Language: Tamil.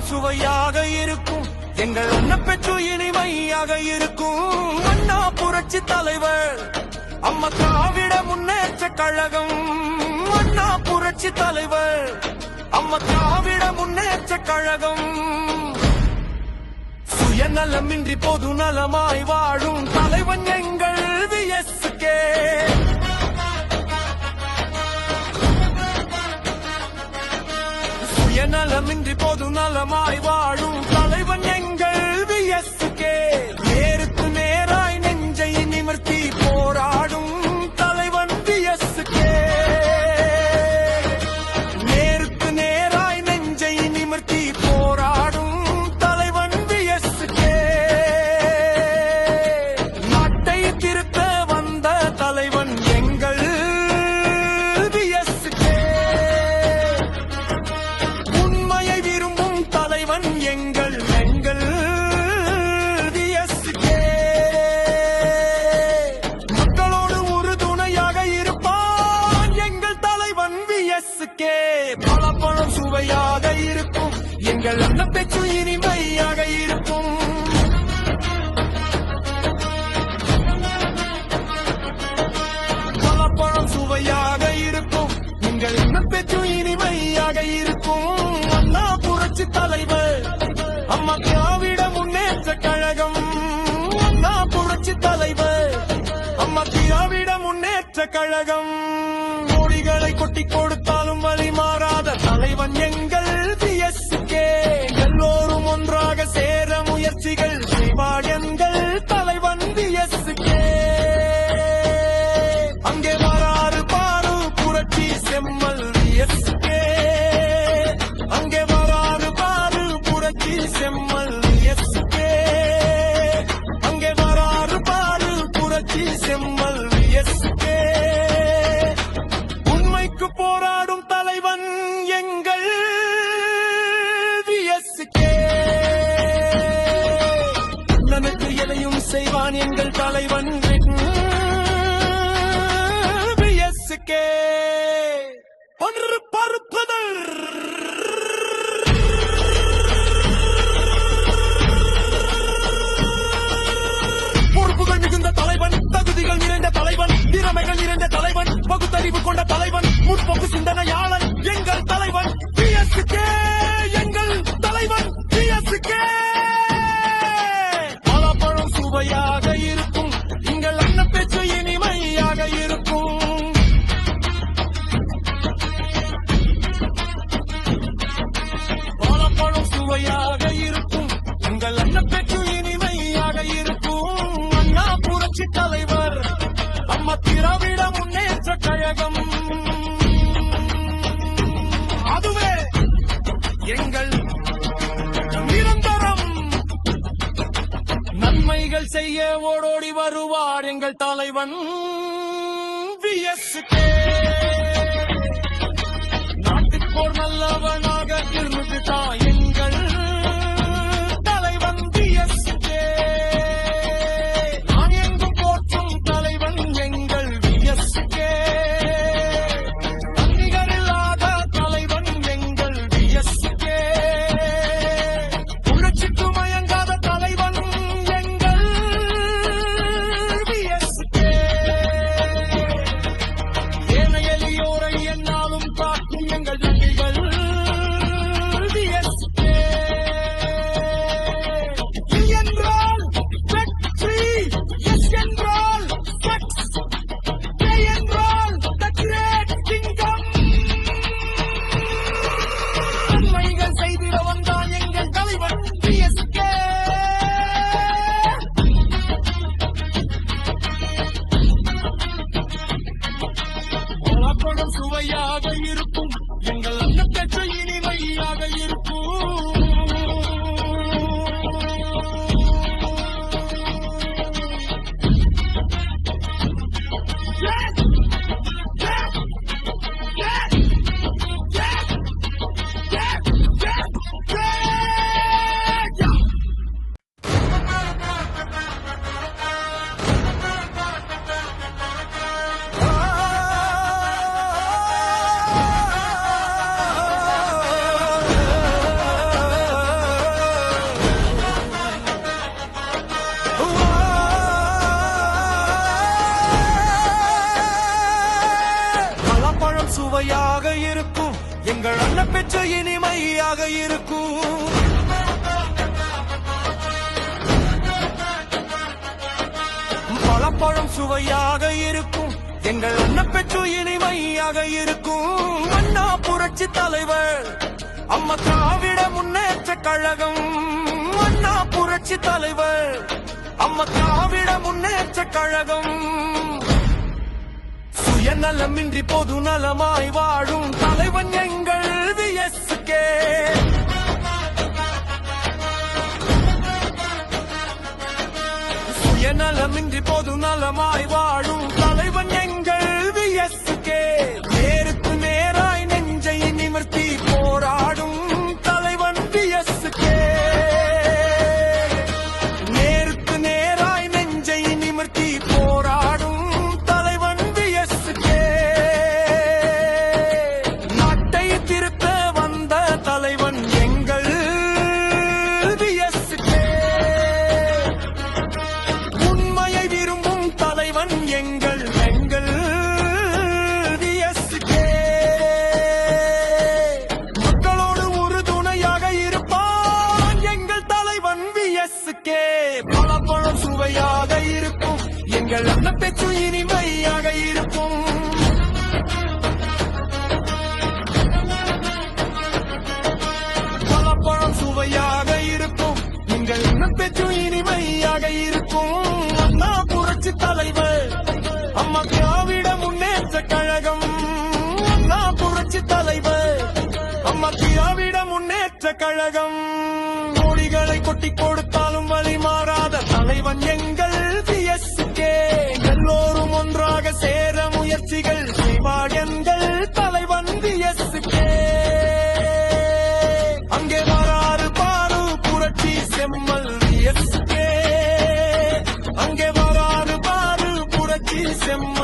சுவையாக இருக்கும் எங்கள் அன்னப்பெற்று இனிமையாக இருக்கும் அண்ணா புரட்சி தலைவர் அம்மா திராவிட முன்னேற்ற கழகம் அண்ணா புரட்சி தலைவர் அம்மா திராவிட முன்னேற்ற கழகம் சுயநலமின்றி பொது நலமாய் வாழும் தலைவன் எங்கள் விஎஸ்கே சுயநலமின்றி பொது நலமாய் வாழும் தலைவன் எங்கள் விஎஸ்கே நேருக்கு நேராய் நெஞ்சை நிமிர்த்தி போராடும் தலைவன் விஎஸ்கே நேருக்கு நேராய் நெஞ்சை நிமிர்த்தி போராடும் தலைவன் விஎஸ்கே நாட்டை திருத்த வந்த தலைவன் எங்கள் விஎஸ்கே உண்மையை விரும்பும் தலைவன் எங்கள் விஎஸ்கே மக்களோடு உறுதுணையாக இருப்பான் எங்கள் தலைவன் விஎஸ்கே பலப்பழம் சுவையாக இருக்கும் எங்கள் அன்னப்பெற்று இனிமையாக இருக்கும் பலப்பழம் சுவையாக இருக்கும் எங்கள் அன்னப்பெற்று இனிமையாக இருக்கும் அண்ணா புரட்சி தலைவர் அம்மா திராவிட முன்னேற்ற கழகம் அண்ணா புரட்சி தலைவர் அம்மா திராவிட முன்னேற்ற கழகம் கோடிகளை கொட்டி கொடுத்தாலும் வழி மாறாத தலைவன் எங்கள் விஎஸ்கே எல்லோரும் ஒன்றாக சேர முயற்சிகள் செய்வார் எங்கள் தலைவன் விஎஸ்கே அங்கே வராறு பாரு புரட்சி செம்மல் விஎஸ்கே அங்கே வராறு பாரு புரட்சி செம்மல் விஎஸ்கே அங்கே வராறு பாரு புரட்சி செம்மல் விஎஸ்கே உண்மைக்கு போராடும் தலைவன் எங்கள் விஎஸ்கே நமக்கு எதையும் செய்வான் எங்கள் தலைவன் விஎஸ்கே ஒன்று பருப்பதல் பொறுப்புகள் மிகுந்த தலைவன் தகுதிகள் நிறைந்த தலைவன் திறமைகள் நிறைந்த தலைவன் பகுத்தறிவு கொண்ட தலைவன் முற்போக்கு சிந்தனையாளன் எங்கள் தலைவன் விஎஸ்கே எங்கள் தலைவன் விஎஸ்கே பலப்பழம் சுவையாக இருக்கும் எங்கள் அன்னப்பெற்று இனிமையாக இருக்கும் பலப்பழம் சுவையாக இருக்கும் எங்கள் அன்னப்பெற்று இனிமையாக இருக்கும் அண்ணா புரட்சி தலைவர் அம்மா திராவிட முன்னேற்ற கழகம் அதுவே எங்கள் நிரந்தரம் நன்மைகள் செய்ய ஓடோடி வருவார் எங்கள் தலைவன் விஎஸ்கே நாட்டுக்கோர் நல்லவனாக இருந்துட்டான் எங்கள் தலைவன் விஎஸ்கே நான் எங்கும் போற்றும் தலைவன் எங்கள் விஎஸ்கே தன்னிகரில்லாத தலைவன் எங்கள் விஎஸ்கே புரட்சிக்கு மயங்காத தலைவன் எங்கள் விஎஸ்கே ஏனைய இருக்கும் எங்கள் அண்ணன் பெற்ற இனிமையாக இருக்கும். பழப்பழம் சுவையாக இருக்கும் எங்கள் அண்ணன் பெற்ற இனிமையாக இருக்கும். அண்ணா புரட்சி தலைவர் அம்மா திராவிட முன்னேற்ற கழகம். அண்ணா புரட்சி தலைவர் அம்மா திராவிட முன்னேற்ற கழகம். சுயநலமின்றி பொது நலமாய் வாழும் தலைவன் எங்கள் விஎஸ்கே. சுயநலமின்றி பொது நலமாய் வாழும் தலைவன் எங்கள் விஎஸ்கே. நேருக்கு நேராய் நெஞ்சை நிமிர்த்தி போராடும் தலைவன் விஎஸ்கே. நேருக்கு நேராய் நெஞ்சை நிமிர்த்தி போராடும் தலைவன் விஎஸ்கே. நாட்டை திருத்த வந்த தலைவன் எங்கள் விஎஸ்கே. உண்மையை விரும்பும் தலைவன் எங்கள் விஎஸ்கே. மக்களோடு உறுதுணையாக இருப்பான் எங்கள் தலைவன் விஎஸ்கே. பழப்பழம் சுவையாக இருக்கும் எங்கள் அண்ணன் பேச்சு இனிமையாக இருக்கும். பழப்பழம் சுவையாக இருக்கும் எங்கள் அண்ணன் பேச்சு இனிமையாக இருக்கும். அண்ணா புரட்சி தலைவர் அம்மா திராவிட முன்னேற்ற கழகம். அண்ணா புரட்சி தலைவர் அம்மா திராவிட முன்னேற்ற கழகம். கோடிகளை கொட்டி கொடுத்தாலும் வழி மாறாத தலைவன் எங்கள் விஎஸ்கே. எல்லோரும் ஒன்றாக சேர முயற்சிகள் செய்வார் எங்கள் தலைவன் விஎஸ்கே. அங்கே வராறு பாரு புரட்சி செம்மல் விஎஸ்கே. அங்கே வராறு பாரு புரட்சி செம்மல்